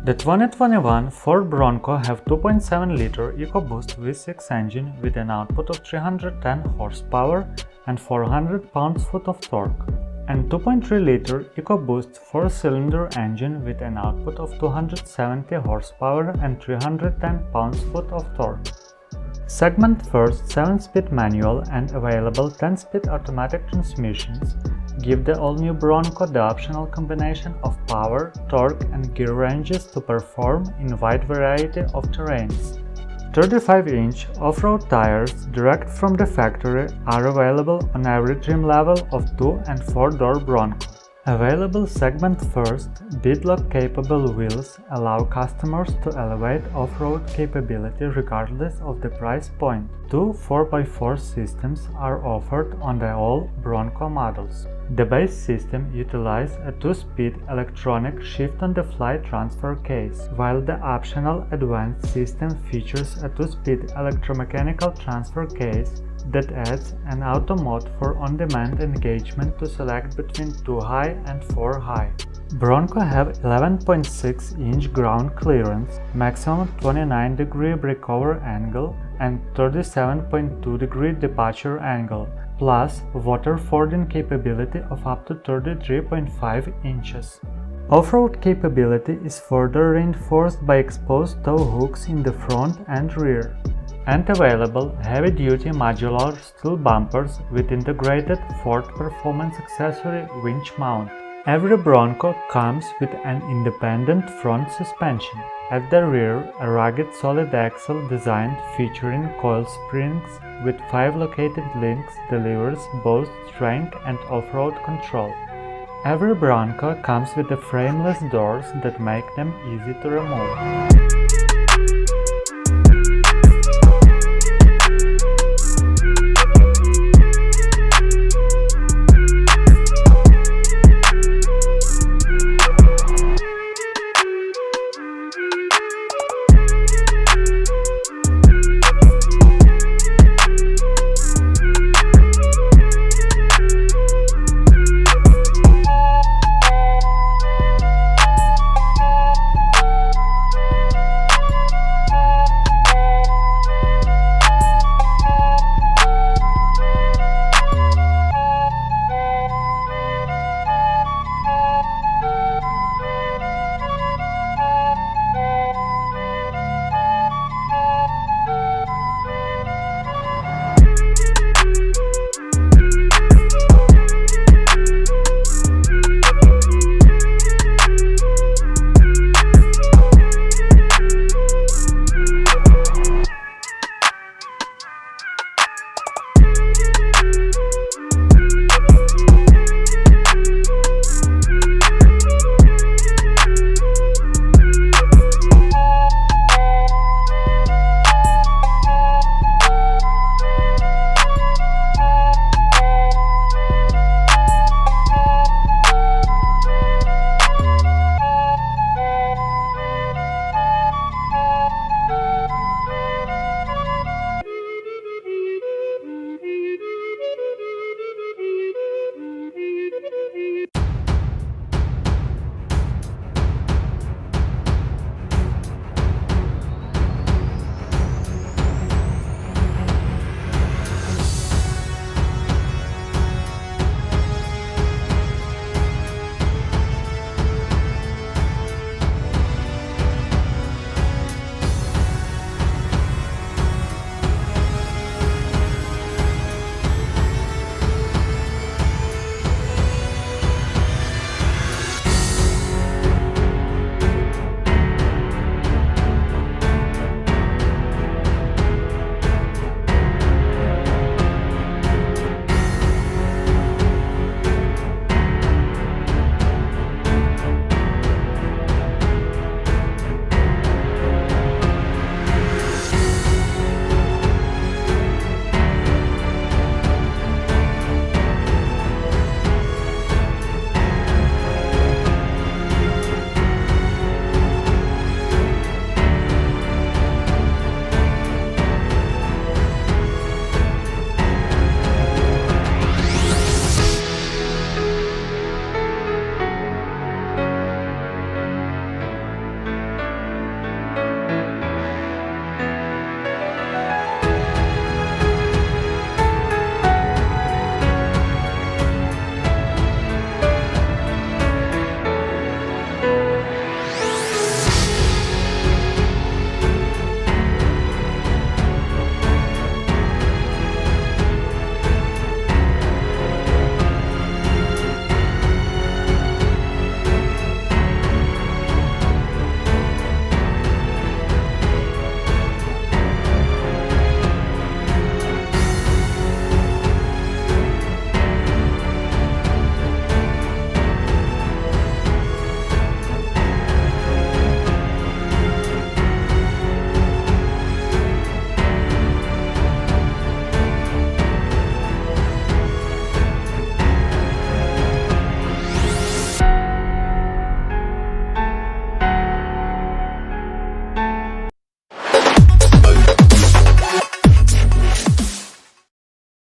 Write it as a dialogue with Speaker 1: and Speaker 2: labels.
Speaker 1: The 2021 Ford Bronco have 2.7-liter EcoBoost V6 engine with an output of 310 horsepower and 400 pounds-foot of torque, and 2.3-liter EcoBoost 4-cylinder engine with an output of 270 horsepower and 310 pounds-foot of torque. Segment first 7-speed manual and available 10-speed automatic transmissions give the all-new Bronco the optional combination of power, torque and gear ranges to perform in wide variety of terrains. 35-inch off-road tires direct from the factory are available on every trim level of 2- and 4-door Bronco. Available segment first beadlock capable wheels allow customers to elevate off-road capability regardless of the price point. Two 4x4 systems are offered on the all Bronco models. The base system utilizes a 2-speed electronic shift-on-the-fly transfer case, while the optional advanced system features a 2-speed electromechanical transfer case that adds an auto mode for on-demand engagement to select between 2 high and 4 high. Bronco have 11.6-inch ground clearance, maximum 29-degree breakover angle and 37.2-degree departure angle, plus water fording capability of up to 33.5 inches. Off-road capability is further reinforced by exposed tow hooks in the front and rear, and available heavy-duty modular steel bumpers with integrated Ford Performance accessory winch mount. Every Bronco comes with an independent front suspension. At the rear, a rugged solid axle designed featuring coil springs with 5 located links delivers both strength and off-road control. Every Bronco comes with the frameless doors that make them easy to remove.